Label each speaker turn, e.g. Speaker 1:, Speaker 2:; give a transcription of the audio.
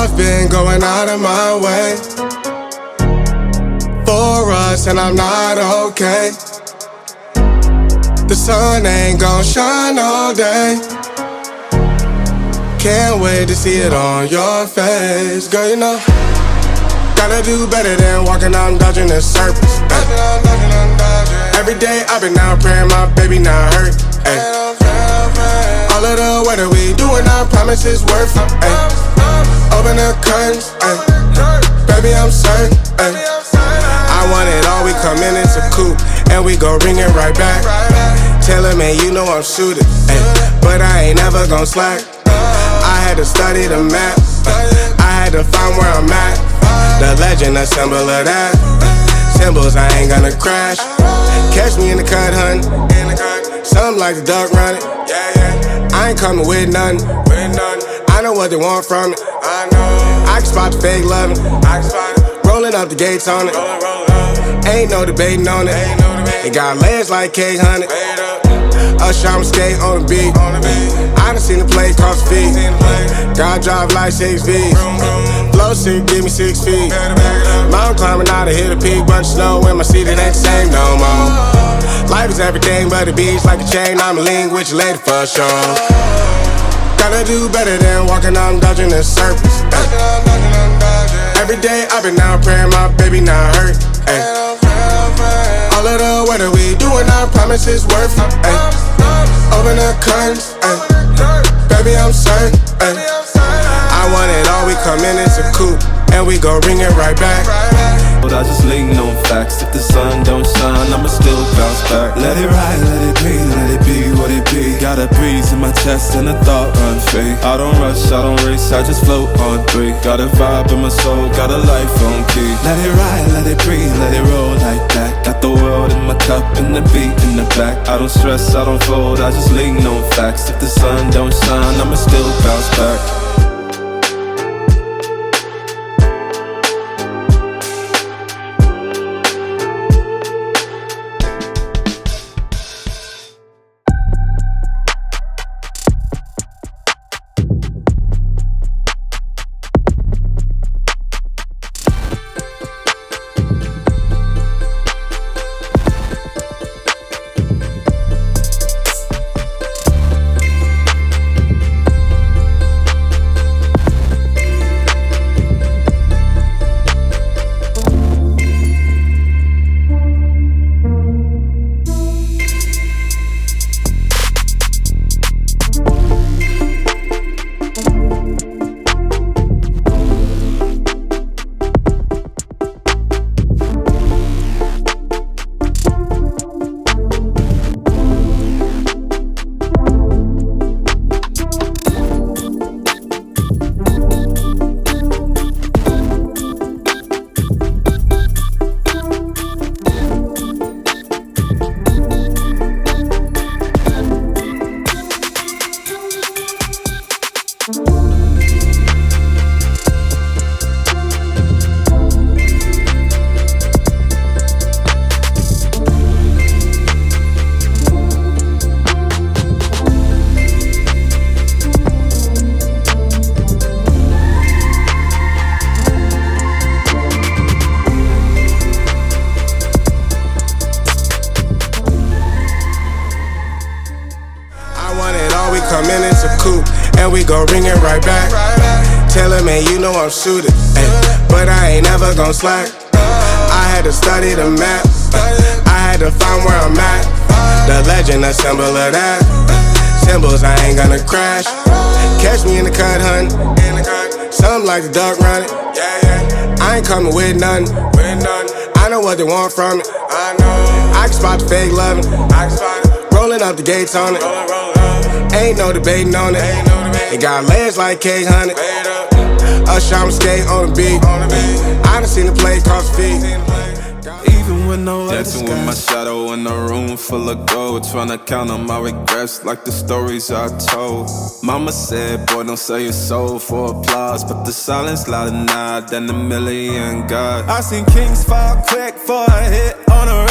Speaker 1: I've been going out of my way for us, and I'm not okay. The sun ain't gon' shine all day. Can't wait to see it on your face. Girl, you know, gotta do better than walking out and dodging the surface. Every day I've been out praying my baby not hurt. All of the weather we doing, I promise it's worth it. Open the curtains, baby I'm certain. I want it all, we come in, it's a coupe, and we gon' ring it right back. Tell him, man, you know I'm shooting, but I ain't never gon' slack. I had to study the map, I had to find where I'm at. The legend, a symbol of that. Symbols, I ain't gonna crash. Catch me in the cut, hun. Something like the duck running. I ain't coming with nothing. I know what they want from it. I can spot the fake loving. Rolling up the gates on it. Ain't no debating on it. It got legs like cake, honey. Usher, I'm skate on the beat. I done seen the play cross the feet. God drive like 6 V's. Flow sick, give me 6 feet. Mountain climbing out to hit a peak. Bunch of snow in my seat, it ain't the same no more. Life is everything but a beach, like a chain. I'm a link with your lady for sure. Gotta do better than walking out and dodging the surface. Every day I've been out praying my baby not hurt. All of the weather we doing, I promise it's worth it. Open the curtains, baby I'm certain. I want it all, we come in, it's a coupe, and we gon' ring it right back.
Speaker 2: But I just lean on facts. If the sun don't shine, I'ma still bounce back. Let it ride, let it be, let it be what it be. Got a breeze in my chest and a thought run free. I don't rush, I don't race, I just float on 3. Got a vibe in my soul, got a life on key. Let it ride, let it breathe, let it roll like that. Got the world in my cup and the beat in the back. I don't stress, I don't fold, I just lean on facts. If the sun don't shine, I'ma still bounce back.
Speaker 1: Come in, it's a coupe, and we gon' ring it right back. Tell him, man, you know I'm shooting, but I ain't never gon' slack. I had to study the map, I had to find where I'm at. The legend, a symbol of that. Symbols, I ain't gonna crash. Catch me in the cut, hun. Something like the duck running. I ain't coming with nothing. I know what they want from it. I can spot the fake loving. Rolling up the gates on it. Ain't no debating on it. It got legs like cake, honey. Usher, I'm skate on the beat. I done seen the play cross the feet.
Speaker 2: Even with no dancing with my shadow in a room full of gold, trying to count on my regrets like the stories I told. Mama said, boy, don't sell your soul for applause, but the silence louder now than a million gods. I seen kings fall quick for a hit on a